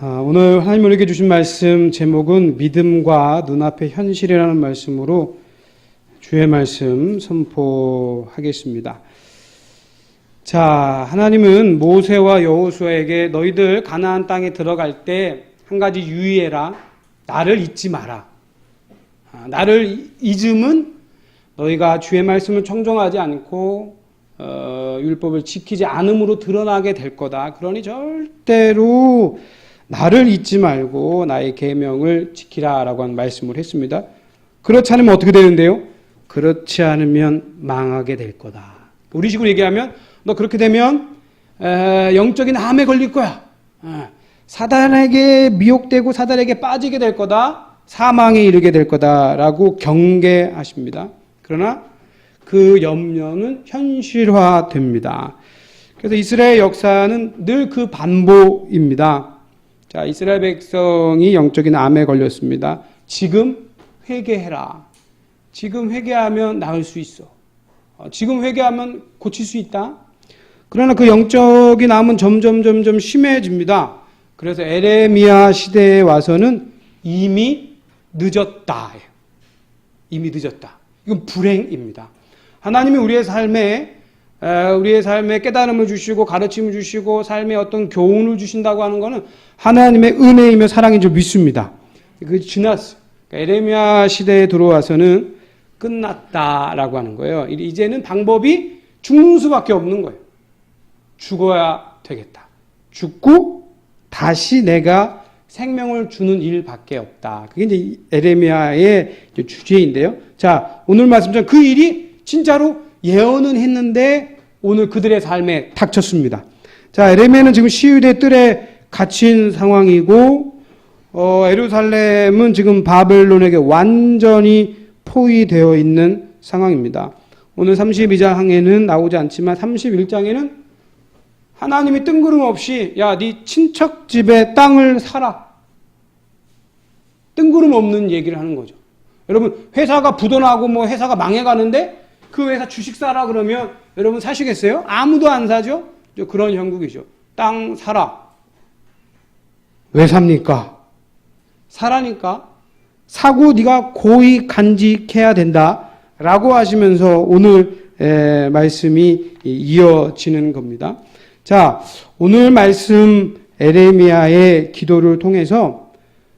오늘 하나님 우리에게 주신 말씀 제목은 믿음과 눈앞의 현실이라는 말씀으로 주의 말씀 선포하겠습니다. 자, 하나님은 모세와 여호수아에게 너희들 가나안 땅에 들어갈 때 한 가지 유의해라. 나를 잊지 마라. 나를 잊음은 너희가 주의 말씀을 청종하지 않고 율법을 지키지 않음으로 드러나게 될 거다. 그러니 절대로 나를 잊지 말고 나의 계명을 지키라라고 한 말씀을 했습니다. 그렇지 않으면 어떻게 되는데요? 그렇지 않으면 망하게 될 거다. 우리 식으로 얘기하면 너 그렇게 되면 영적인 암에 걸릴 거야. 사단에게 미혹되고 사단에게 빠지게 될 거다. 사망에 이르게 될 거다라고 경계하십니다. 그러나 그 염려는 현실화됩니다. 그래서 이스라엘 역사는 늘 그 반복입니다. 자, 이스라엘 백성이 영적인 암에 걸렸습니다. 지금 회개해라. 지금 회개하면 나을 수 있어. 지금 회개하면 고칠 수 있다. 그러나 그 영적인 암은 점점 심해집니다. 그래서 에레미야 시대에 와서는 이미 늦었다. 이미 늦었다. 이건 불행입니다. 하나님이 우리의 삶에 깨달음을 주시고 가르침을 주시고 삶에 어떤 교훈을 주신다고 하는 것은 하나님의 은혜이며 사랑인 줄 믿습니다. 그게 지났어요. 그러니까 에레미야 시대에 들어와서는 끝났다라고 하는 거예요. 이제는 방법이 죽는 수밖에 없는 거예요. 죽어야 되겠다. 죽고 다시 내가 생명을 주는 일밖에 없다. 그게 이제 에레미야의 주제인데요. 자, 오늘 말씀처럼 그 일이 진짜로 예언은 했는데 오늘 그들의 삶에 닥쳤습니다. 자, 에레미야는 지금 시위대 뜰에 갇힌 상황이고 예루살렘은 지금 바벨론에게 완전히 포위되어 있는 상황입니다. 오늘 32장에는 나오지 않지만 31장에는 하나님이 뜬구름없이 야, 네 친척 집에 땅을 사라. 뜬구름 없는 얘기를 하는 거죠. 여러분, 회사가 부도나고 회사가 망해가는데 그 회사 주식 사라 그러면 여러분 사시겠어요? 아무도 안 사죠? 그런 형국이죠. 땅 사라. 왜 삽니까? 사라니까. 사고 네가 고이 간직해야 된다. 라고 하시면서 오늘 말씀이 이어지는 겁니다. 자, 오늘 말씀 에레미야의 기도를 통해서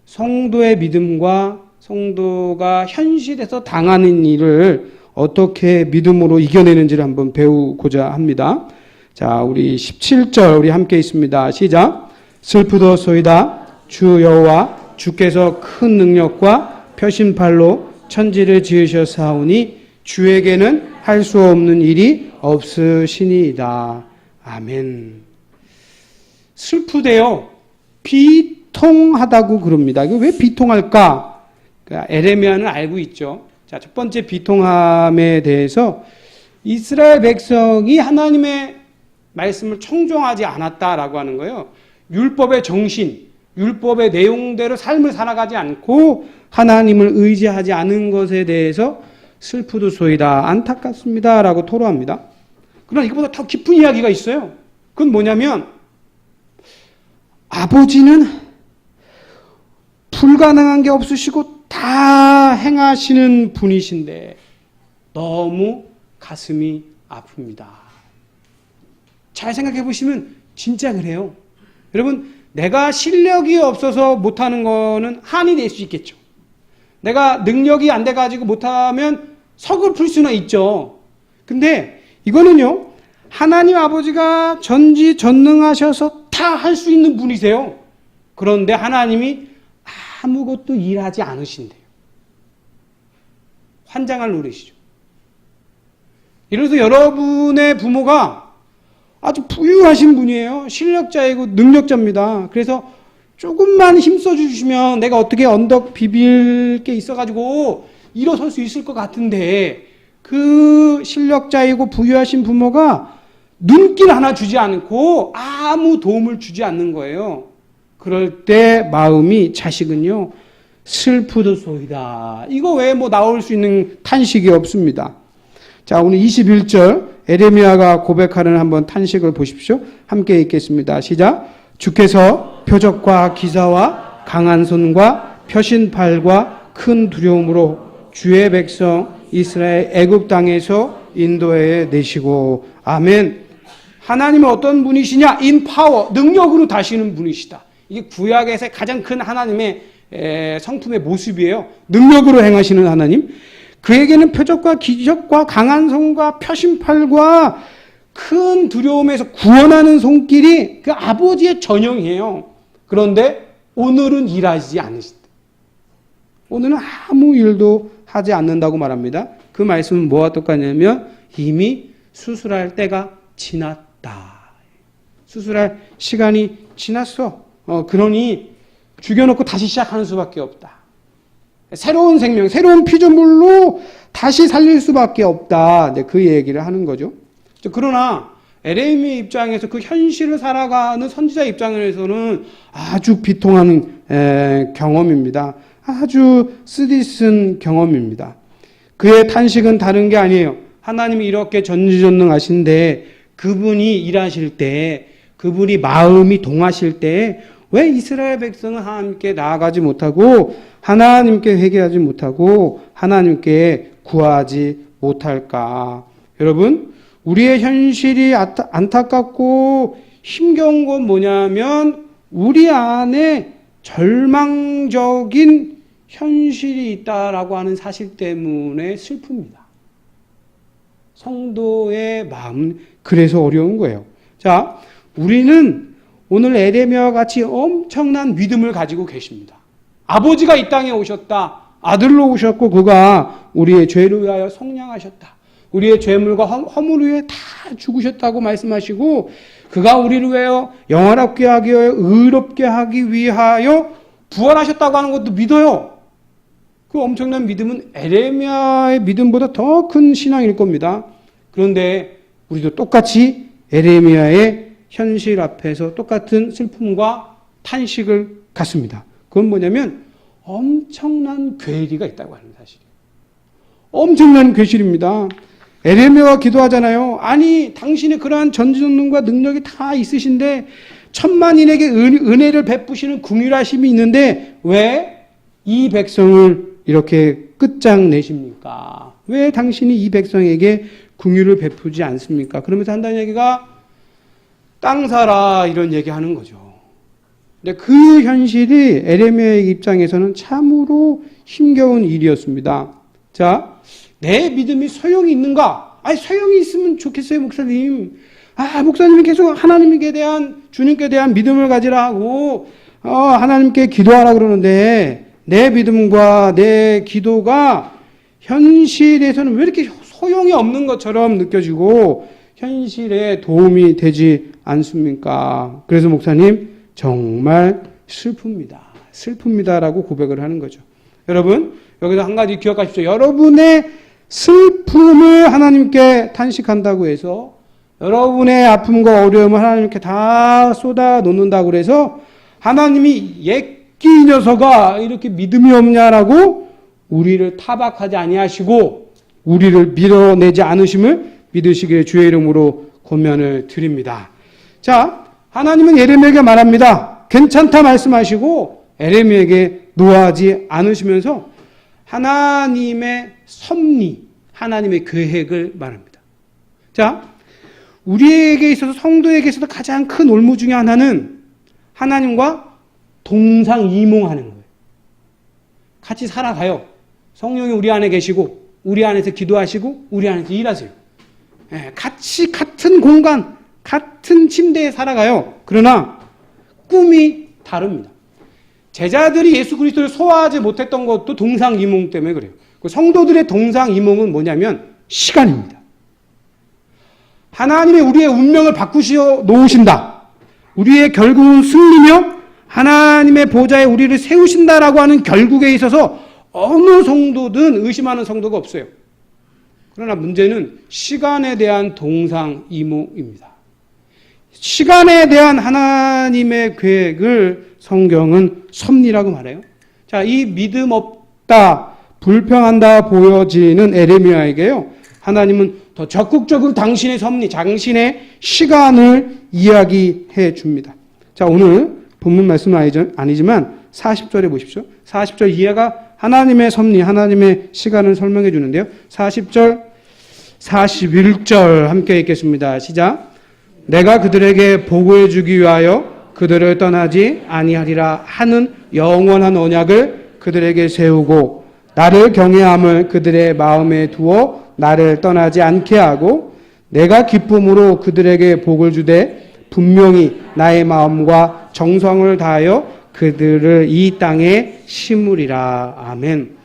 성도의 믿음과 성도가 현실에서 당하는 일을 어떻게 믿음으로 이겨내는지를 한번 배우고자 합니다. 자, 우리 17절 우리 함께 있습니다. 시작. 슬프도소이다. 주 여호와 주께서 큰 능력과 표심팔로 천지를 지으셨사오니 주에게는 할 수 없는 일이 없으시니이다. 아멘. 슬프대요. 비통하다고 그럽니다. 이거 왜 비통할까? 에레미야는 알고 있죠. 자, 첫 번째 비통함에 대해서 이스라엘 백성이 하나님의 말씀을 청종하지 않았다라고 하는 거예요. 율법의 정신, 율법의 내용대로 삶을 살아가지 않고 하나님을 의지하지 않은 것에 대해서 슬프도소이다, 안타깝습니다 라고 토로합니다. 그러나 이것보다 더 깊은 이야기가 있어요. 그건 뭐냐면 아버지는 불가능한 게 없으시고 다 행하시는 분이신데 너무 가슴이 아픕니다. 잘 생각해 보시면 진짜 그래요. 여러분, 내가 실력이 없어서 못하는 거는 한이 될 수 있겠죠. 내가 능력이 안 돼가지고 못하면 서글플 수는 있죠. 근데 이거는요, 하나님 아버지가 전지전능하셔서 다 할 수 있는 분이세요. 그런데 하나님이 아무것도 일하지 않으신대요. 환장할 노릇이죠. 이래서 여러분의 부모가 아주 부유하신 분이에요. 실력자이고 능력자입니다. 그래서 조금만 힘써 주시면 내가 어떻게 언덕 비빌 게 있어가지고 일어설 수 있을 것 같은데 그 실력자이고 부유하신 부모가 눈길 하나 주지 않고 아무 도움을 주지 않는 거예요. 그럴 때 마음이 자식은요 슬프도소이다. 이거 외에 나올 수 있는 탄식이 없습니다. 자, 오늘 21절 에레미야가 고백하는 한번 탄식을 보십시오. 함께 읽겠습니다. 시작. 주께서 표적과 기사와 강한 손과 표신팔과 큰 두려움으로 주의 백성 이스라엘 애굽 땅에서 인도해 내시고. 아멘. 하나님은 어떤 분이시냐? in power, 능력으로 다시는 분이시다. 이게 구약에서의 가장 큰 하나님의 성품의 모습이에요. 능력으로 행하시는 하나님. 그에게는 표적과 기적과 강한 손과 표신팔과 큰 두려움에서 구원하는 손길이 그 아버지의 전형이에요. 그런데 오늘은 일하지 않으신다. 오늘은 아무 일도 하지 않는다고 말합니다. 그 말씀은 뭐와 똑같냐면 이미 수술할 때가 지났다. 수술할 시간이 지났어. 그러니 죽여놓고 다시 시작하는 수밖에 없다. 새로운 생명, 새로운 피조물로 다시 살릴 수밖에 없다. 그 얘기를 하는 거죠. 그러나 에레미야 입장에서 그 현실을 살아가는 선지자 입장에서는 아주 비통한 경험입니다. 아주 쓰디쓴 경험입니다. 그의 탄식은 다른 게 아니에요. 하나님이 이렇게 전지전능하신데 그분이 일하실 때, 그분이 마음이 동하실 때 왜 이스라엘 백성은 하나님께 나아가지 못하고 하나님께 회개하지 못하고 하나님께 구하지 못할까? 여러분, 우리의 현실이 안타깝고 힘겨운 건 뭐냐면 우리 안에 절망적인 현실이 있다라고 하는 사실 때문에 슬픕니다. 성도의 마음, 그래서 어려운 거예요. 자, 우리는 오늘 에레미야와 같이 엄청난 믿음을 가지고 계십니다. 아버지가 이 땅에 오셨다. 아들로 오셨고 그가 우리의 죄를 위하여 속량하셨다. 우리의 죄물과 허물 위에 다 죽으셨다고 말씀하시고 그가 우리를 위하여 영원하게 하기 위하여 의롭게 하기 위하여 부활하셨다고 하는 것도 믿어요. 그 엄청난 믿음은 에레미야의 믿음보다 더 큰 신앙일 겁니다. 그런데 우리도 똑같이 에레미야의 현실 앞에서 똑같은 슬픔과 탄식을 갖습니다. 그건 뭐냐면 엄청난 괴리가 있다고 하는 사실이에요. 엄청난 괴실입니다. 에레미야가 기도하잖아요. 아니 당신의 그러한 전지전능과 능력이 다 있으신데 천만인에게 은혜를 베푸시는 긍휼하심이 있는데 왜 이 백성을 이렇게 끝장내십니까? 왜 당신이 이 백성에게 긍휼을 베푸지 않습니까? 그러면서 한다는 얘기가 땅 사라 이런 얘기하는 거죠. 근데 그 현실이 에레미야의 입장에서는 참으로 힘겨운 일이었습니다. 자, 내 믿음이 소용이 있는가? 아니 소용이 있으면 좋겠어요, 목사님. 목사님이 계속 하나님께 대한 주님께 대한 믿음을 가지라 하고 하나님께 기도하라 그러는데 내 믿음과 내 기도가 현실에서는 왜 이렇게 소용이 없는 것처럼 느껴지고 현실에 도움이 되지 않습니까? 그래서 목사님 정말 슬픕니다라고 고백을 하는 거죠. 여러분 여기서 한 가지 기억하십시오. 여러분의 슬픔을 하나님께 탄식한다고 해서 여러분의 아픔과 어려움을 하나님께 다 쏟아 놓는다고 해서 하나님이 예끼 녀석아 이렇게 믿음이 없냐라고 우리를 타박하지 아니하시고 우리를 밀어내지 않으심을 믿으시기를 주의 이름으로 권면을 드립니다. 자, 하나님은 에레미야에게 말합니다. 괜찮다 말씀하시고 에레미야에게 노하지 않으시면서 하나님의 섭리, 하나님의 계획을 말합니다. 자, 우리에게 있어서 성도에게 있어서 가장 큰 올무 중에 하나는 하나님과 동상이몽하는 거예요. 같이 살아가요. 성령이 우리 안에 계시고 우리 안에서 기도하시고 우리 안에서 일하세요. 같이 같은 공간, 같은 침대에 살아가요. 그러나 꿈이 다릅니다. 제자들이 예수 그리스도를 소화하지 못했던 것도 동상이몽 때문에 그래요. 성도들의 동상이몽은 뭐냐면 시간입니다. 하나님이 우리의 운명을 바꾸시어 놓으신다. 우리의 결국은 승리며 하나님의 보좌에 우리를 세우신다라고 하는 결국에 있어서 어느 성도든 의심하는 성도가 없어요. 그러나 문제는 시간에 대한 동상이몽입니다. 시간에 대한 하나님의 계획을 성경은 섭리라고 말해요. 자, 이 믿음 없다, 불평한다 보여지는 에레미야에게요. 하나님은 더 적극적으로 당신의 섭리, 당신의 시간을 이야기해 줍니다. 자, 오늘 본문 말씀은 아니지만 40절에 보십시오. 40절 이하가 하나님의 섭리, 하나님의 시간을 설명해 주는데요. 40절, 41절 함께 읽겠습니다. 시작. 내가 그들에게 보고해 주기 위하여 그들을 떠나지 아니하리라 하는 영원한 언약을 그들에게 세우고 나를 경외함을 그들의 마음에 두어 나를 떠나지 않게 하고 내가 기쁨으로 그들에게 복을 주되 분명히 나의 마음과 정성을 다하여 그들을 이 땅에 심으리라. 아멘.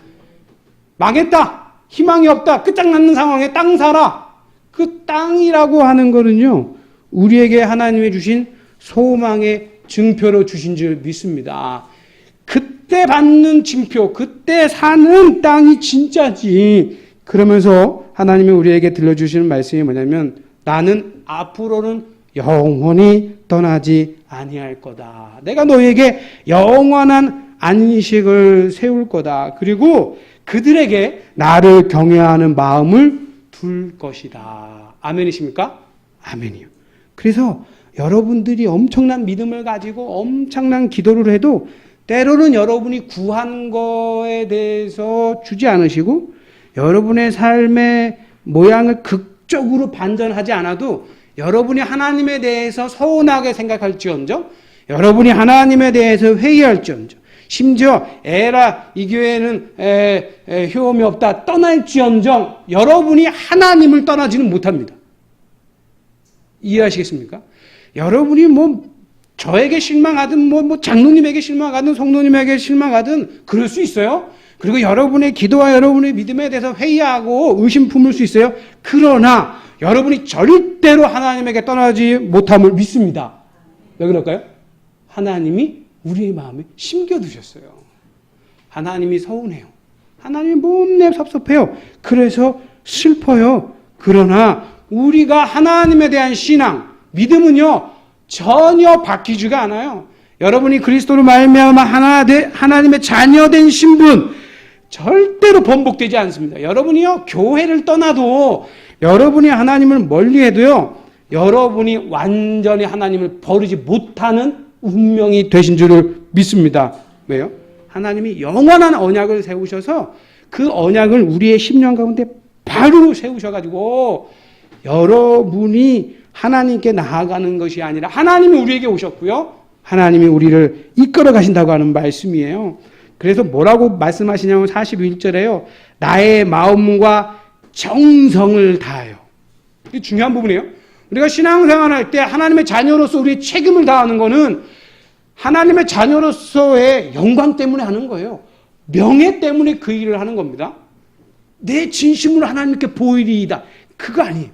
망했다. 희망이 없다. 끝장나는 상황에 땅 사라. 그 땅이라고 하는 거는요, 우리에게 하나님이 주신 소망의 증표로 주신 줄 믿습니다. 그때 받는 증표, 그때 사는 땅이 진짜지. 그러면서 하나님이 우리에게 들려주시는 말씀이 뭐냐면 나는 앞으로는 영원히 떠나지 아니할 거다. 내가 너에게 영원한 안식을 세울 거다. 그리고 그들에게 나를 경외하는 마음을 둘 것이다. 아멘이십니까? 아멘이요. 그래서 여러분들이 엄청난 믿음을 가지고 엄청난 기도를 해도 때로는 여러분이 구한 거에 대해서 주지 않으시고 여러분의 삶의 모양을 극적으로 반전하지 않아도 여러분이 하나님에 대해서 서운하게 생각할지언정, 여러분이 하나님에 대해서 회의할지언정, 심지어 에라 이 교회는 효험이 없다 떠날지언정 여러분이 하나님을 떠나지는 못합니다. 이해하시겠습니까? 여러분이 저에게 실망하든 장로님에게 실망하든 성도님에게 실망하든 그럴 수 있어요. 그리고 여러분의 기도와 여러분의 믿음에 대해서 회의하고 의심 품을 수 있어요. 그러나 여러분이 절대로 하나님에게 떠나지 못함을 믿습니다. 왜 그럴까요? 하나님이 우리의 마음에 심겨두셨어요. 하나님이 서운해요. 하나님이 못내 섭섭해요. 그래서 슬퍼요. 그러나 우리가 하나님에 대한 신앙, 믿음은요 전혀 바뀌지가 않아요. 여러분이 그리스도로 말미암아 하나님의 자녀된 신분 절대로 번복되지 않습니다. 여러분이요 교회를 떠나도 여러분이 하나님을 멀리해도요 여러분이 완전히 하나님을 버리지 못하는 운명이 되신 줄을 믿습니다. 왜요? 하나님이 영원한 언약을 세우셔서 그 언약을 우리의 심령 가운데 바로 세우셔가지고 여러분이 하나님께 나아가는 것이 아니라 하나님이 우리에게 오셨고요. 하나님이 우리를 이끌어 가신다고 하는 말씀이에요. 그래서 뭐라고 말씀하시냐면 41절에요. 나의 마음과 정성을 다하여. 이게 중요한 부분이에요. 우리가 신앙생활할 때 하나님의 자녀로서 우리의 책임을 다하는 것은 하나님의 자녀로서의 영광 때문에 하는 거예요. 명예 때문에 그 일을 하는 겁니다. 내 진심으로 하나님께 보이리이다. 그거 아니에요.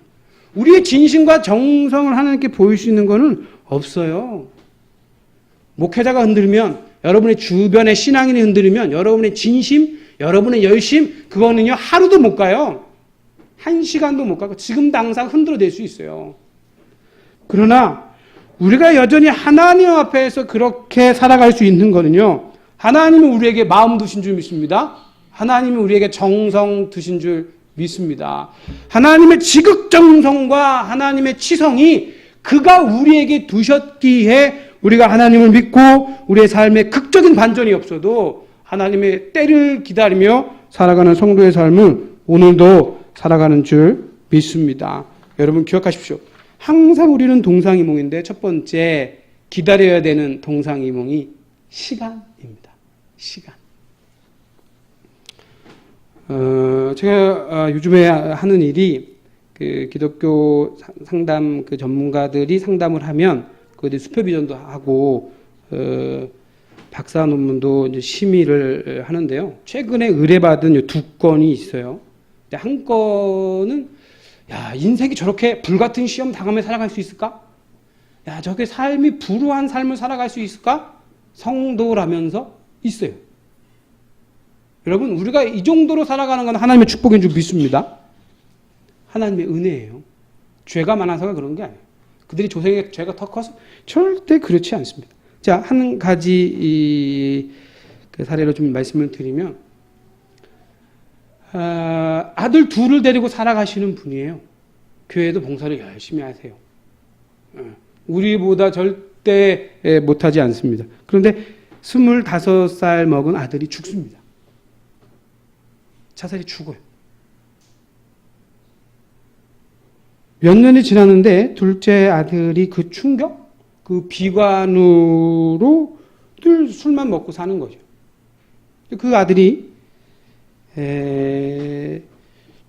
우리의 진심과 정성을 하나님께 보일 수 있는 것은 없어요. 목회자가 흔들면, 여러분의 주변의 신앙인이 흔들면 여러분의 진심, 여러분의 열심, 그거는요 하루도 못 가요. 1시간도 못 가고 지금 당장 흔들어낼 수 있어요. 그러나 우리가 여전히 하나님 앞에서 그렇게 살아갈 수 있는 거는요, 하나님이 우리에게 마음 두신 줄 믿습니다. 하나님이 우리에게 정성 두신 줄 믿습니다. 하나님의 지극정성과 하나님의 치성이 그가 우리에게 두셨기에 우리가 하나님을 믿고 우리의 삶에 극적인 반전이 없어도 하나님의 때를 기다리며 살아가는 성도의 삶을 오늘도 살아가는 줄 믿습니다. 여러분 기억하십시오. 항상 우리는 동상이몽인데 첫 번째 기다려야 되는 동상이몽이 시간입니다. 시간. 제가 요즘에 하는 일이 그 기독교 상담 그 전문가들이 상담을 하면 그들이 수표비전도 하고 박사 논문도 이제 심의를 하는데요. 최근에 의뢰받은 2건이 있어요. 한 건은 야 인생이 저렇게 불같은 시험 당하며 살아갈 수 있을까? 야 저게 삶이 불우한 삶을 살아갈 수 있을까? 성도라면서 있어요. 여러분 우리가 이 정도로 살아가는 건 하나님의 축복인 줄 믿습니다. 하나님의 은혜예요. 죄가 많아서가 그런 게 아니에요. 그들이 조상의 죄가 더 커서 절대 그렇지 않습니다. 자, 한 가지 그 사례로 좀 말씀을 드리면 아들 둘을 데리고 살아가시는 분이에요. 교회도 봉사를 열심히 하세요. 우리보다 절대 못하지 않습니다. 그런데 25살 먹은 아들이 죽습니다. 자살이 죽어요. 몇 년이 지났는데 둘째 아들이 그 충격, 그 비관으로 늘 술만 먹고 사는 거죠. 그 아들이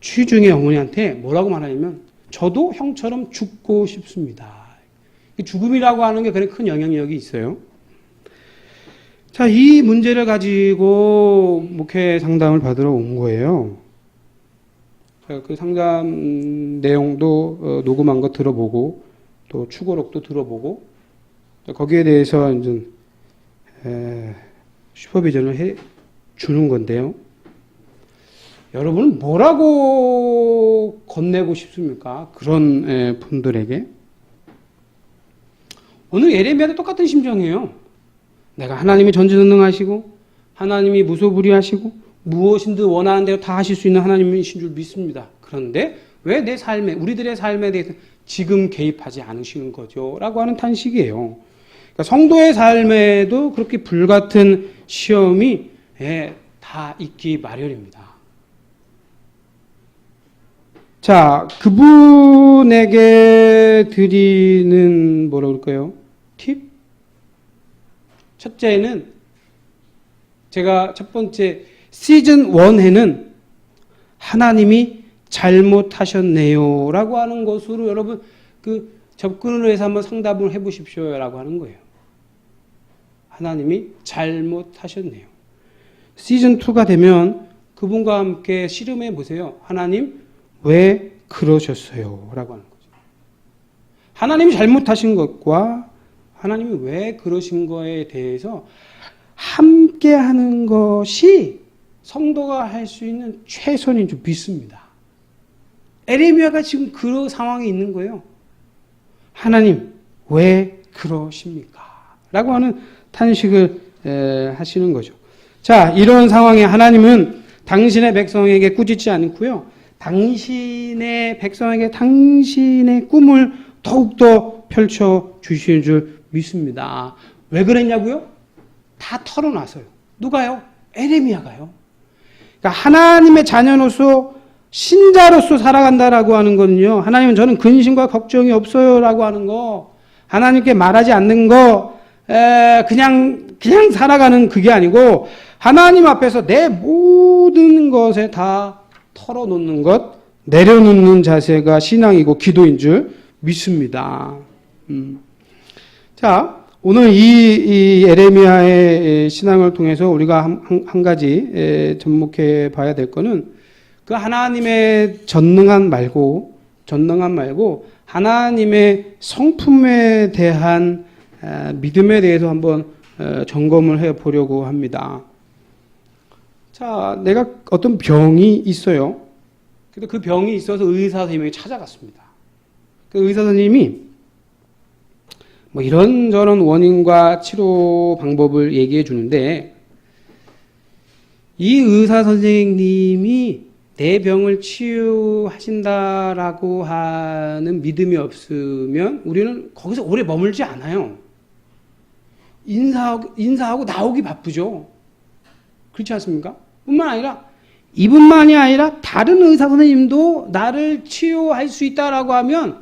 취중의 어머니한테 뭐라고 말하냐면 저도 형처럼 죽고 싶습니다. 죽음이라고 하는 게 그런 큰 영향력이 있어요. 자, 이 문제를 가지고 목회 상담을 받으러 온 거예요. 그 상담 내용도 녹음한 거 들어보고 또 추고록도 들어보고 거기에 대해서 이제 슈퍼비전을 해 주는 건데요. 여러분은 뭐라고 건네고 싶습니까? 그런 분들에게. 오늘 예레미야도 똑같은 심정이에요. 내가 하나님이 전지전능하시고 하나님이 무소불위하시고 무엇이든 원하는 대로 다 하실 수 있는 하나님이신 줄 믿습니다. 그런데 왜 내 삶에, 우리들의 삶에 대해서 지금 개입하지 않으시는 거죠? 라고 하는 탄식이에요. 그러니까 성도의 삶에도 그렇게 불같은 시험이 다 있기 마련입니다. 자, 그분에게 드리는 뭐라 그럴까요? 팁? 첫째는 제가 첫 번째 시즌 1에는 하나님이 잘못하셨네요 라고 하는 것으로 여러분 그 접근을 해서 한번 상담을 해보십시오 라고 하는 거예요. 하나님이 잘못하셨네요. 시즌 2가 되면 그분과 함께 씨름해 보세요. 하나님 왜 그러셨어요? 라고 하는 거죠. 하나님이 잘못하신 것과 하나님이 왜 그러신 거에 대해서 함께 하는 것이 성도가 할 수 있는 최선인 줄 믿습니다. 에레미야가 지금 그런 상황에 있는 거예요. 하나님 왜 그러십니까? 라고 하는 탄식을 하시는 거죠. 자, 이런 상황에 하나님은 당신의 백성에게 꾸짖지 않고요. 당신의 백성에게 당신의 꿈을 더욱더 펼쳐 주시는 줄 믿습니다. 왜 그랬냐고요? 다 털어놨어요. 누가요? 에레미야가요. 그러니까 하나님의 자녀로서 신자로서 살아간다라고 하는 거는요. 하나님은 저는 근심과 걱정이 없어요라고 하는 거, 하나님께 말하지 않는 거, 그냥 살아가는 그게 아니고 하나님 앞에서 내 모든 것에 다 털어놓는 것, 내려놓는 자세가 신앙이고 기도인 줄 믿습니다. 자, 오늘 이 에레미야의 신앙을 통해서 우리가 한 가지 접목해 봐야 될 거는 그 하나님의 전능함 말고 하나님의 성품에 대한 믿음에 대해서 한번 점검을 해 보려고 합니다. 자, 내가 어떤 병이 있어요. 근데 그 병이 있어서 의사 선생님에게 찾아갔습니다. 그 의사 선생님이 뭐 이런저런 원인과 치료 방법을 얘기해 주는데 이 의사 선생님이 내 병을 치유하신다라고 하는 믿음이 없으면 우리는 거기서 오래 머물지 않아요. 인사하고 나오기 바쁘죠. 그렇지 않습니까? 이뿐만이 아니라 다른 의사 선생님도 나를 치유할 수 있다라고 하면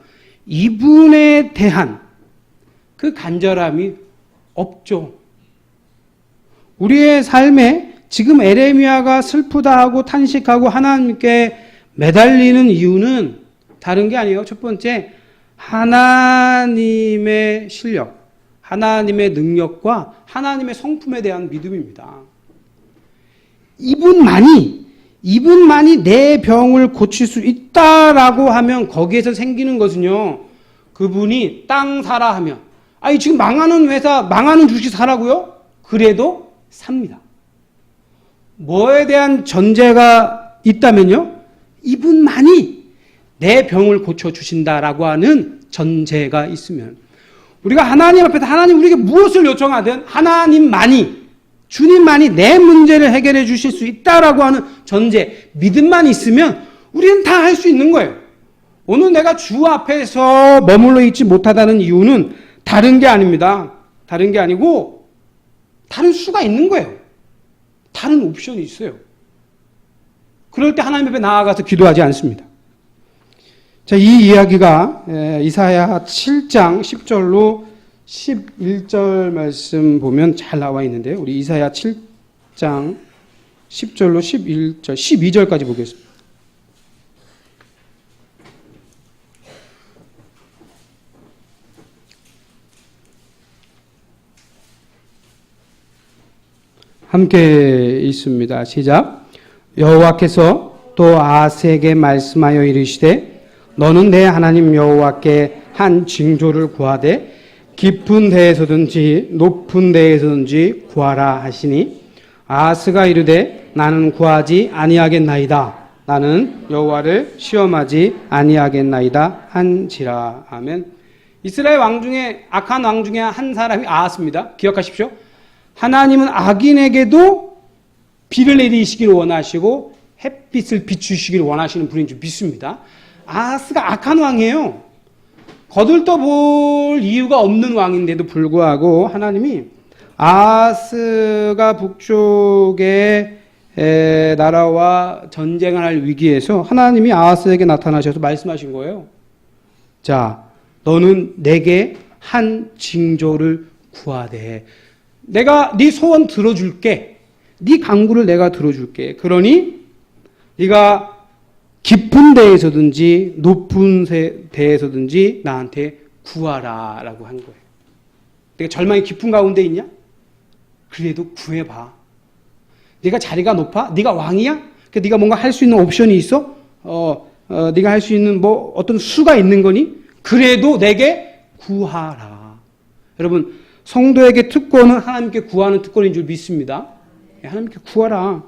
이분에 대한 그 간절함이 없죠. 우리의 삶에 지금 에레미야가 슬프다 하고 탄식하고 하나님께 매달리는 이유는 다른 게 아니에요. 첫 번째, 하나님의 실력, 하나님의 능력과 하나님의 성품에 대한 믿음입니다. 이분만이 내 병을 고칠 수 있다라고 하면 거기에서 생기는 것은요. 그분이 땅 사라 하면 아니 지금 망하는 회사, 망하는 주식 사라고요? 그래도 삽니다. 뭐에 대한 전제가 있다면요? 이분만이 내 병을 고쳐주신다라고 하는 전제가 있으면 우리가 하나님 앞에서 하나님 우리에게 무엇을 요청하든 하나님만이 주님만이 내 문제를 해결해 주실 수 있다라고 하는 전제, 믿음만 있으면 우리는 다 할 수 있는 거예요. 오늘 내가 주 앞에서 머물러 있지 못하다는 이유는 다른 게 아닙니다. 다른 게 아니고 다른 수가 있는 거예요. 다른 옵션이 있어요. 그럴 때 하나님 앞에 나아가서 기도하지 않습니다. 자, 이 이야기가 이사야 7장 10절로 11절 말씀 보면 잘 나와 있는데요. 우리 이사야 7장 10절로 11절, 12절까지 보겠습니다. 함께 읽습니다. 시작. 여호와께서 또 아하스에게 말씀하여 이르시되 너는 내 하나님 여호와께 한 징조를 구하되 깊은 데에서든지 높은 데에서든지 구하라 하시니 아하스가 이르되 나는 구하지 아니하겠나이다. 나는 여호와를 시험하지 아니하겠나이다 한지라. 아멘. 이스라엘 왕 중에 악한 왕 중에 한 사람이 아하스입니다. 기억하십시오. 하나님은 악인에게도 비를 내리시기를 원하시고 햇빛을 비추시기를 원하시는 분인 줄 믿습니다. 아하스가 악한 왕이에요. 거들떠볼 이유가 없는 왕인데도 불구하고 하나님이 아하스가 북쪽의 나라와 전쟁을 할 위기에서 하나님이 아하스에게 나타나셔서 말씀하신 거예요. 자, 너는 내게 한 징조를 구하되 내가 네 소원 들어줄게. 네 간구를 내가 들어줄게. 그러니 네가 깊은 데에서든지 높은 데에서든지 나한테 구하라 라고 한 거예요. 내가 절망이 깊은 가운데 있냐? 그래도 구해봐. 네가 자리가 높아? 네가 왕이야? 네가 뭔가 할 수 있는 옵션이 있어? 네가 할 수 있는 뭐 어떤 수가 있는 거니? 그래도 내게 구하라. 여러분, 성도에게 특권은 하나님께 구하는 특권인 줄 믿습니다. 하나님께 구하라.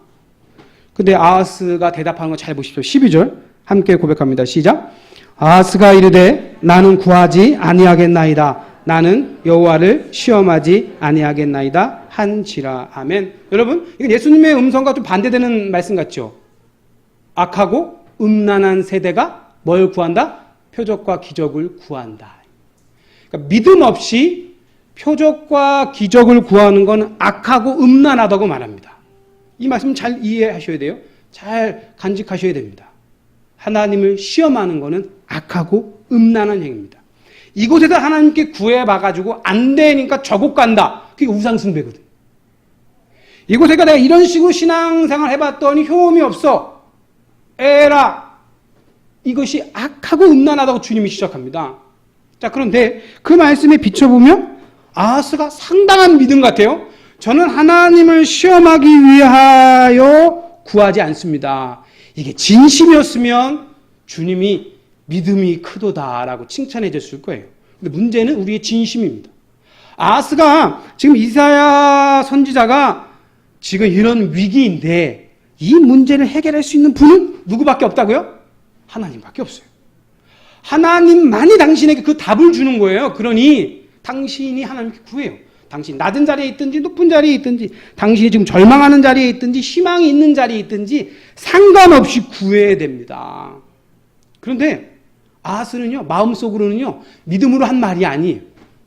근데 아하스가 대답하는 거 잘 보십시오. 12절 함께 고백합니다. 시작. 아하스가 이르되 나는 구하지 아니하겠나이다. 나는 여호와를 시험하지 아니하겠나이다 한지라. 아멘. 여러분, 이건 예수님의 음성과 좀 반대되는 말씀 같죠? 악하고 음란한 세대가 뭘 구한다? 표적과 기적을 구한다. 그러니까 믿음 없이 표적과 기적을 구하는 건 악하고 음란하다고 말합니다. 이 말씀 잘 이해하셔야 돼요. 잘 간직하셔야 됩니다. 하나님을 시험하는 것은 악하고 음란한 행위입니다. 이곳에서 하나님께 구해봐가지고 안 되니까 저곳 간다. 그게 우상숭배거든. 이곳에가 내가 이런 식으로 신앙생활 해봤더니 효험이 없어. 에라. 이것이 악하고 음란하다고 주님이 시작합니다. 자, 그런데 그 말씀에 비춰보면 아하스가 상당한 믿음 같아요. 저는 하나님을 시험하기 위하여 구하지 않습니다. 이게 진심이었으면 주님이 믿음이 크도다라고 칭찬해 줬을 거예요. 근데 문제는 우리의 진심입니다. 아하스가 지금 이사야 선지자가 지금 이런 위기인데 이 문제를 해결할 수 있는 분은 누구밖에 없다고요? 하나님밖에 없어요. 하나님만이 당신에게 그 답을 주는 거예요. 그러니 당신이 하나님께 구해요. 당신이 낮은 자리에 있든지 높은 자리에 있든지 당신이 지금 절망하는 자리에 있든지 희망이 있는 자리에 있든지 상관없이 구해야 됩니다. 그런데 아하스는요, 마음속으로는요, 믿음으로 한 말이 아니에요.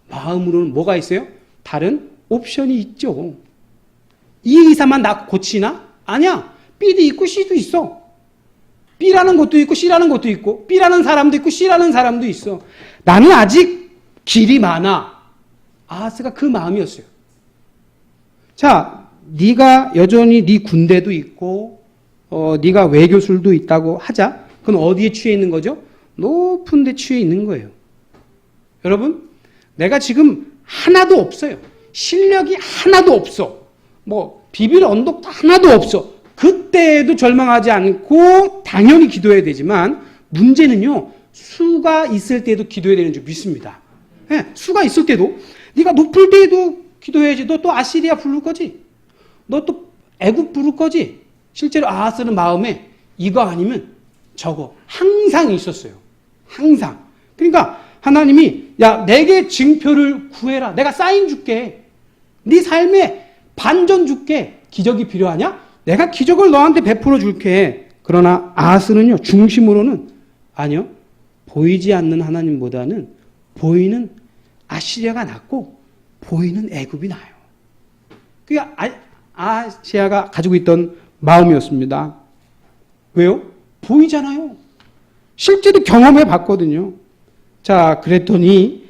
마음으로는 뭐가 있어요? 다른 옵션이 있죠. 이 의사만 나 고치나? 아니야. B도 있고 C도 있어. B라는 것도 있고 C라는 것도 있고 B라는 사람도 있고 C라는 사람도 있어. 나는 아직 길이 많아. 아하스가 그 마음이었어요. 자, 네가 여전히 네 군대도 있고 네가 외교술도 있다고 하자. 그건 어디에 취해 있는 거죠? 높은 데 취해 있는 거예요. 여러분, 내가 지금 하나도 없어요. 실력이 하나도 없어. 뭐 비빌 언덕도 하나도 없어. 그때에도 절망하지 않고 당연히 기도해야 되지만 문제는요, 수가 있을 때도 기도해야 되는 줄 믿습니다. 네, 수가 있을 때도 네가 높을 때에도 기도해야지. 너 또 아시리아 부를 거지? 너 또 애굽 부를 거지? 실제로 아하스는 마음에 이거 아니면 저거 항상 있었어요. 항상. 그러니까 하나님이 야, 내게 징표를 구해라. 내가 사인 줄게. 네 삶에 반전 줄게. 기적이 필요하냐? 내가 기적을 너한테 베풀어 줄게. 그러나 아하스는요, 중심으로는 아니요, 보이지 않는 하나님보다는 보이는 아시리아가 낫고 보이는 애굽이 나아요. 그게 아시아가 가지고 있던 마음이었습니다. 왜요? 보이잖아요. 실제로 경험해 봤거든요. 자, 그랬더니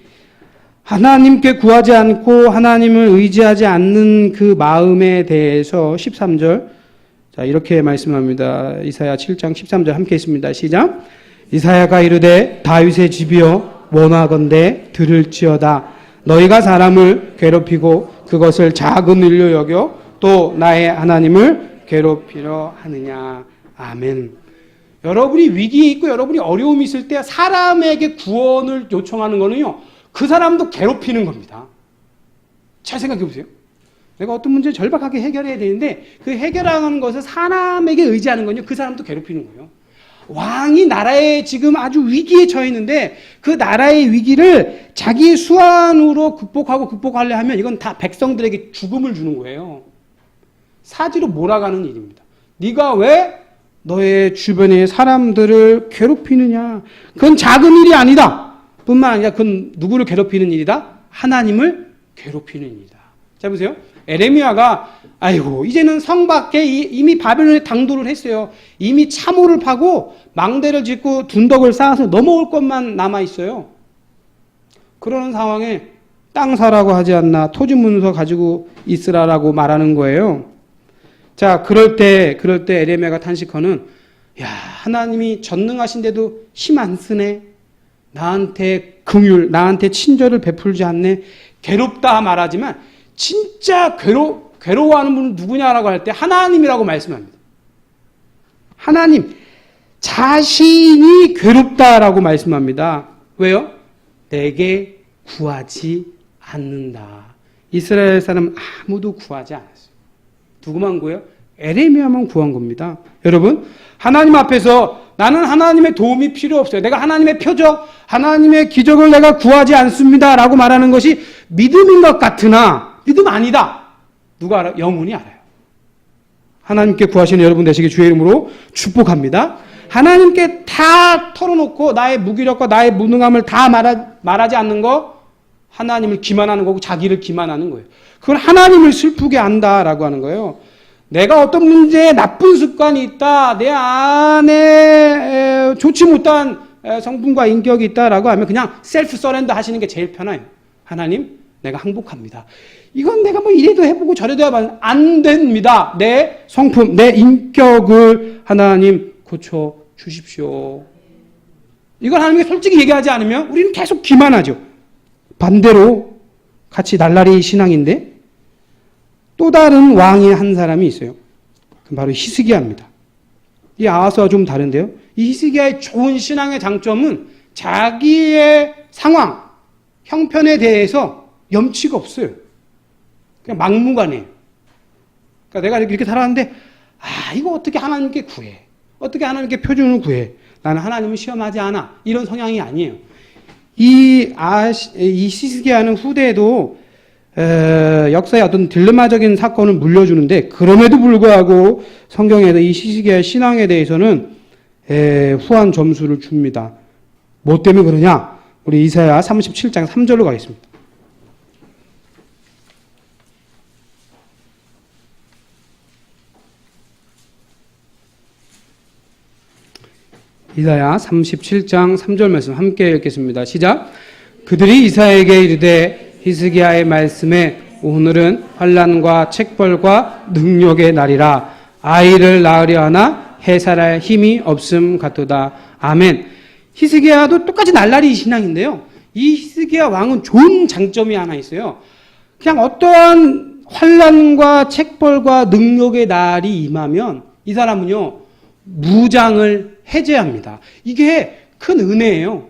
하나님께 구하지 않고 하나님을 의지하지 않는 그 마음에 대해서 13절, 자, 이렇게 말씀합니다. 이사야 7장 13절 함께 있습니다. 시작. 이사야가 이르되 다윗의 집이여 원하건대 들을지어다. 너희가 사람을 괴롭히고 그것을 작은 일로 여겨 또 나의 하나님을 괴롭히려 하느냐. 아멘. 여러분이 위기에 있고 여러분이 어려움이 있을 때 사람에게 구원을 요청하는 거는요, 그 사람도 괴롭히는 겁니다. 잘 생각해 보세요. 내가 어떤 문제를 절박하게 해결해야 되는데 그 해결하는 것을 사람에게 의지하는 건요, 그 사람도 괴롭히는 거예요. 왕이 나라에 지금 아주 위기에 처해 있는데 그 나라의 위기를 자기 수완으로 극복하려 하면 이건 다 백성들에게 죽음을 주는 거예요. 사지로 몰아가는 일입니다. 네가 왜 너의 주변의 사람들을 괴롭히느냐? 그건 작은 일이 아니다. 뿐만 아니라 그건 누구를 괴롭히는 일이다? 하나님을 괴롭히는 일이다. 자, 보세요. 에레미야가 아이고 이제는 성 밖에 이미 바벨론에 당도를 했어요. 이미 참호를 파고 망대를 짓고 둔덕을 쌓아서 넘어올 것만 남아있어요. 그러는 상황에 땅 사라고 하지 않나, 토지 문서 가지고 있으라라고 말하는 거예요. 자, 그럴 때 에레미야가 탄식하는, 야, 하나님이 전능하신데도 힘 안 쓰네. 나한테 긍휼, 나한테 친절을 베풀지 않네. 괴롭다 말하지만 진짜 괴로워하는 분은 누구냐라고 할 때 하나님이라고 말씀합니다. 하나님 자신이 괴롭다라고 말씀합니다. 왜요? 내게 구하지 않는다. 이스라엘 사람 아무도 구하지 않았어요. 누구만 구해요? 에레미야만 구한 겁니다. 여러분, 하나님 앞에서 나는 하나님의 도움이 필요 없어요. 내가 하나님의 표적, 하나님의 기적을 내가 구하지 않습니다. 라고 말하는 것이 믿음인 것 같으나 믿음 아니다. 누가 알아요? 영혼이 알아요. 하나님께 구하시는 여러분 되시길 주의 이름으로 축복합니다. 하나님께 다 털어놓고 나의 무기력과 나의 무능함을 다 말하지 않는 거, 하나님을 기만하는 거고 자기를 기만하는 거예요. 그걸 하나님을 슬프게 한다라고 하는 거예요. 내가 어떤 문제에 나쁜 습관이 있다, 내 안에 좋지 못한 성품과 인격이 있다라고 하면 그냥 셀프 서렌더 하시는 게 제일 편해요. 하나님, 내가 항복합니다. 이건 내가 뭐 이래도 해보고 저래도 해봐도 안 됩니다. 내 성품, 내 인격을 하나님 고쳐 주십시오. 이걸 하나님께 솔직히 얘기하지 않으면 우리는 계속 기만하죠. 반대로 같이 날라리 신앙인데 또 다른 왕이 한 사람이 있어요. 바로 히스기야입니다. 이 아하스와 좀 다른데요. 이 히스기야의 좋은 신앙의 장점은 자기의 상황, 형편에 대해서 염치가 없어요. 그냥 막무가내예요. 그러니까 내가 이렇게 살았는데 이거 어떻게 하나님께 구해? 어떻게 하나님께 표준을 구해? 나는 하나님을 시험하지 않아. 이런 성향이 아니에요. 이 히스기야는 후대에도 역사의 어떤 딜레마적인 사건을 물려주는데 그럼에도 불구하고 성경에서 이 히스기야의 신앙에 대해서는 후한 점수를 줍니다. 뭐 때문에 그러냐? 우리 이사야 37장 3절로 가겠습니다. 이사야 37장 3절 말씀 함께 읽겠습니다. 시작. 그들이 이사야에게 이르되 히스기야의 말씀에 오늘은 환난과 책벌과 능력의 날이라 아이를 낳으려 하나 해살할 힘이 없음 같도다. 아멘. 히스기야도 똑같이 날라리 신앙인데요. 이 히스기야 왕은 좋은 장점이 하나 있어요. 그냥 어떠한 환난과 책벌과 능력의 날이 임하면 이 사람은요 무장을 해제합니다. 이게 큰 은혜예요.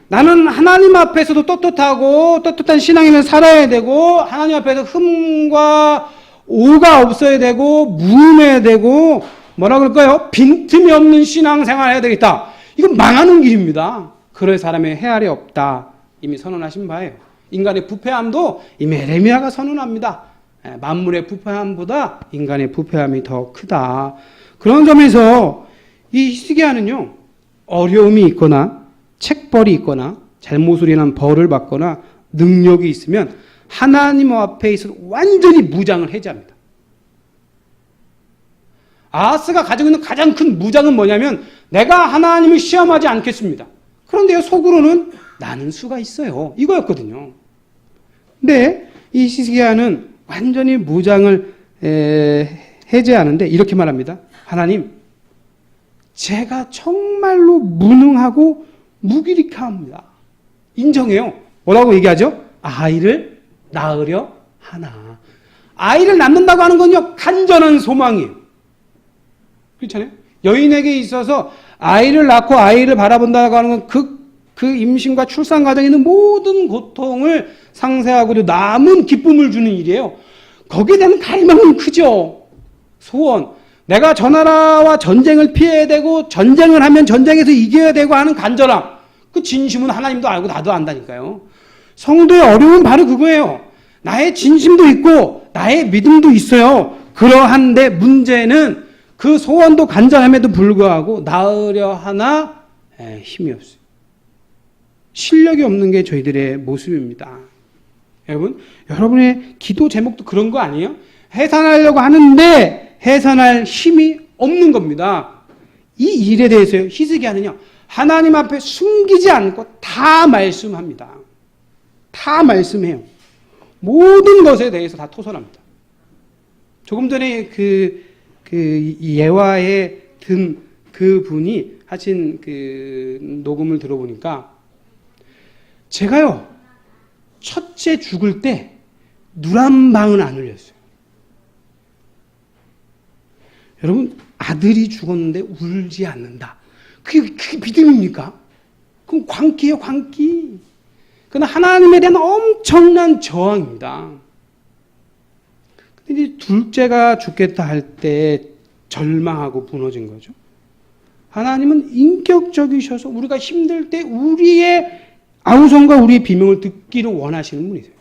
나는 하나님 앞에서도 떳떳하고 떳떳한 신앙인을 살아야 되고 하나님 앞에서 흠과 오가 없어야 되고 무음해야 되고 뭐라 그럴까요? 빈틈이 없는 신앙생활 해야 되겠다. 이건 망하는 길입니다. 그럴 사람의 헤아리 없다. 이미 선언하신 바예요. 인간의 부패함도 이미 에레미야가 선언합니다. 만물의 부패함보다 인간의 부패함이 더 크다. 그런 점에서 이 히스기야는요 어려움이 있거나 책벌이 있거나 잘못으로 인한 벌을 받거나 능력이 있으면 하나님 앞에 있어서 완전히 무장을 해제합니다. 아하스가 가지고 있는 가장 큰 무장은 뭐냐면 내가 하나님을 시험하지 않겠습니다. 그런데요, 속으로는 나는 수가 있어요. 이거였거든요. 근데 이 히스기야는 완전히 무장을 해제하는데 이렇게 말합니다. 하나님, 제가 정말로 무능하고 무기력합니다. 인정해요. 뭐라고 얘기하죠? 아이를 낳으려 하나. 아이를 낳는다고 하는 건요, 간절한 소망이에요. 그렇잖아요? 여인에게 있어서 아이를 낳고 아이를 바라본다고 하는 건 그 임신과 출산 과정에 있는 모든 고통을 상쇄하고도 남은 기쁨을 주는 일이에요. 거기에 대한 갈망은 크죠. 소원. 내가 저 나라와 전쟁을 피해야 되고 전쟁을 하면 전쟁에서 이겨야 되고 하는 간절함. 그 진심은 하나님도 알고 나도 안다니까요. 성도의 어려움은 바로 그거예요. 나의 진심도 있고 나의 믿음도 있어요. 그러한데 문제는 그 소원도 간절함에도 불구하고 낳으려 하나 힘이 없어요. 실력이 없는 게 저희들의 모습입니다. 여러분, 여러분의 기도 제목도 그런 거 아니에요? 해산하려고 하는데 해산할 힘이 없는 겁니다. 이 일에 대해서 히스기야는요, 하나님 앞에 숨기지 않고 다 말씀합니다. 다 말씀해요. 모든 것에 대해서 다 토설합니다. 조금 전에 그 예화에 든 그 분이 하신 그 녹음을 들어보니까 제가요, 첫째 죽을 때 눈 한 방울 안 흘렸어요. 여러분, 아들이 죽었는데 울지 않는다. 그게 믿음입니까? 그건 광기예요, 광기. 그건 하나님에 대한 엄청난 저항입니다. 근데 이제 둘째가 죽겠다 할 때 절망하고 무너진 거죠. 하나님은 인격적이셔서 우리가 힘들 때 우리의 아우성과 우리의 비명을 듣기를 원하시는 분이세요.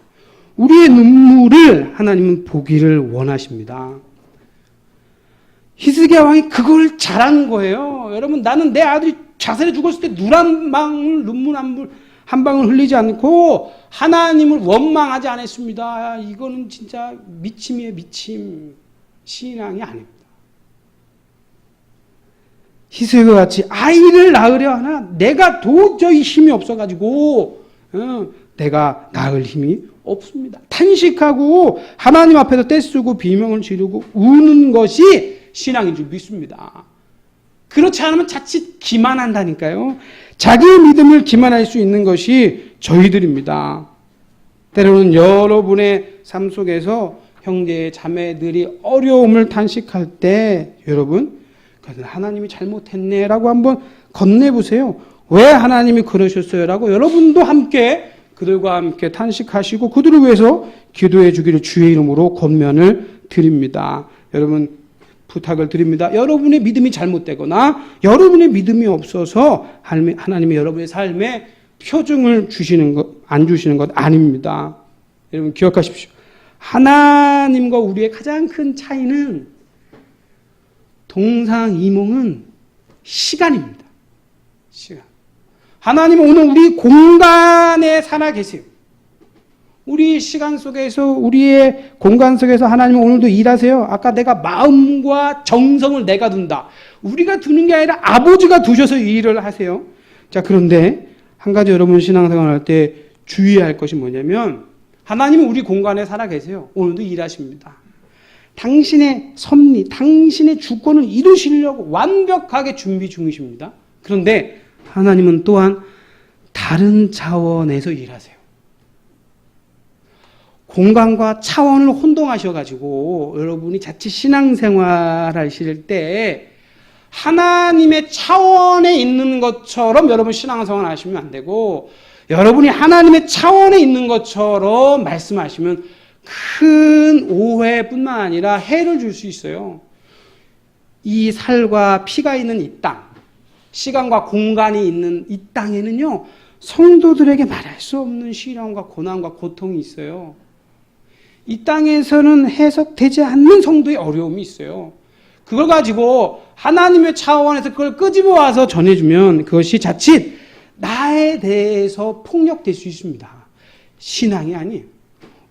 우리의 눈물을 하나님은 보기를 원하십니다. 히스기야 왕이 그걸 잘한 거예요. 여러분, 나는 내 아들이 자살해 죽었을 때 눈 한 방울, 눈물 한 방울 흘리지 않고 하나님을 원망하지 않았습니다. 이거는 진짜 미침이에요, 미침. 신앙이 아닙니다. 히스기야와 같이 아이를 낳으려 하나 내가 도저히 힘이 없어가지고 내가 낳을 힘이 없습니다. 탄식하고 하나님 앞에서 떼쓰고 비명을 지르고 우는 것이 신앙인 줄 믿습니다. 그렇지 않으면 자칫 기만한다니까요. 자기의 믿음을 기만할 수 있는 것이 저희들입니다. 때로는 여러분의 삶 속에서 형제, 자매들이 어려움을 탄식할 때 여러분, 그것은 하나님이 잘못했네라고 한번 건네보세요. 왜 하나님이 그러셨어요? 라고 여러분도 함께 그들과 함께 탄식하시고 그들을 위해서 기도해 주기를 주의 이름으로 권면을 드립니다. 여러분, 부탁을 드립니다. 여러분의 믿음이 잘못되거나 여러분의 믿음이 없어서 하나님이 여러분의 삶에 표징을 안 주시는 것 아닙니다. 여러분 기억하십시오. 하나님과 우리의 가장 큰 차이는 동상이몽은 시간입니다. 시간. 하나님은 오늘 우리 공간에 살아 계세요. 우리 시간 속에서, 우리의 공간 속에서 하나님은 오늘도 일하세요. 아까 내가 마음과 정성을 내가 둔다. 우리가 두는 게 아니라 아버지가 두셔서 이 일을 하세요. 자, 그런데 한 가지 여러분 신앙생활 할 때 주의할 것이 뭐냐면 하나님은 우리 공간에 살아 계세요. 오늘도 일하십니다. 당신의 섭리, 당신의 주권을 이루시려고 완벽하게 준비 중이십니다. 그런데 하나님은 또한 다른 차원에서 일하세요. 공간과 차원을 혼동하셔가지고 여러분이 자칫 신앙생활 하실 때 하나님의 차원에 있는 것처럼 여러분 신앙생활 하시면 안 되고 여러분이 하나님의 차원에 있는 것처럼 말씀하시면 큰 오해뿐만 아니라 해를 줄 수 있어요. 이 살과 피가 있는 이 땅, 시간과 공간이 있는 이 땅에는요, 성도들에게 말할 수 없는 시련과 고난과 고통이 있어요. 이 땅에서는 해석되지 않는 성도의 어려움이 있어요. 그걸 가지고 하나님의 차원에서 그걸 끄집어 와서 전해주면 그것이 자칫 나에 대해서 폭력될 수 있습니다. 신앙이 아니에요.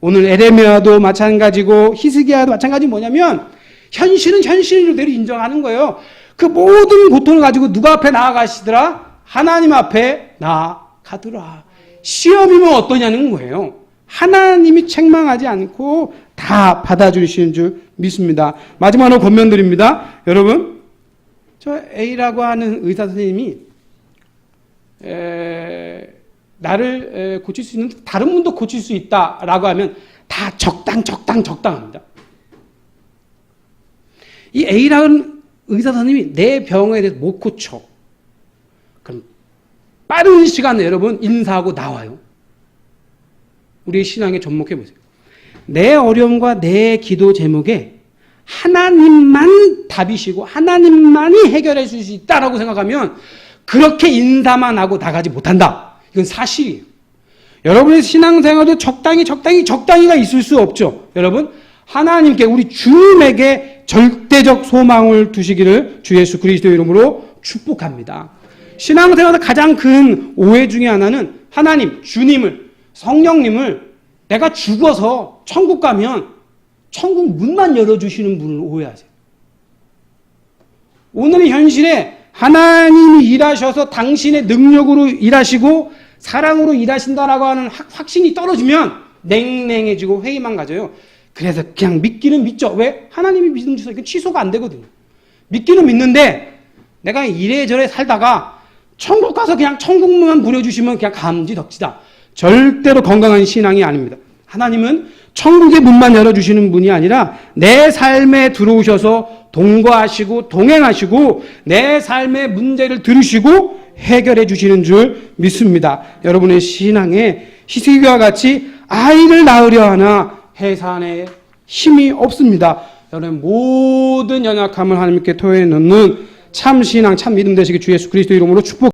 오늘 에레미야도 마찬가지고 히스기야도 마찬가지 뭐냐면 현실은 현실대로 인정하는 거예요. 그 모든 고통을 가지고 누가 앞에 나아가시더라? 하나님 앞에 나아가더라. 시험이면 어떠냐는 거예요. 하나님이 책망하지 않고 다 받아주시는 줄 믿습니다. 마지막으로 권면드립니다. 여러분, 저 A라고 하는 의사 선생님이 나를 고칠 수 있는 다른 분도 고칠 수 있다라고 하면 다 적당합니다. 이 A라는 의사 선생님이 내 병에 대해서 못 고쳐. 그럼 빠른 시간에 여러분 인사하고 나와요. 우리의 신앙에 접목해 보세요. 내 어려움과 내 기도 제목에 하나님만 답이시고 하나님만이 해결해 줄 수 있다라고 생각하면 그렇게 인사만 하고 나가지 못한다. 이건 사실이에요. 여러분의 신앙생활도 적당히가 있을 수 없죠. 여러분, 하나님께 우리 주님에게 절대적 소망을 두시기를 주 예수 그리스도의 이름으로 축복합니다. 신앙생활의 가장 큰 오해 중에 하나는 하나님, 주님을, 성령님을 내가 죽어서 천국 가면 천국 문만 열어주시는 분을 오해하세요. 오늘의 현실에 하나님이 일하셔서 당신의 능력으로 일하시고 사랑으로 일하신다라고 하는 확신이 떨어지면 냉랭해지고 회의만 가져요. 그래서 그냥 믿기는 믿죠. 왜? 하나님이 믿음 주셔서 이게 취소가 안 되거든요. 믿기는 믿는데 내가 이래저래 살다가 천국 가서 그냥 천국만 부려주시면 그냥 감지덕지다. 절대로 건강한 신앙이 아닙니다. 하나님은 천국의 문만 열어주시는 분이 아니라 내 삶에 들어오셔서 동거하시고 동행하시고 내 삶의 문제를 들으시고 해결해 주시는 줄 믿습니다. 여러분의 신앙에 히스기야와 같이 아이를 낳으려 하나 해산에 힘이 없습니다. 여러분 모든 연약함을 하나님께 토해 놓는 참 신앙, 참 믿음 되시기 주 예수 그리스도 이름으로 축복.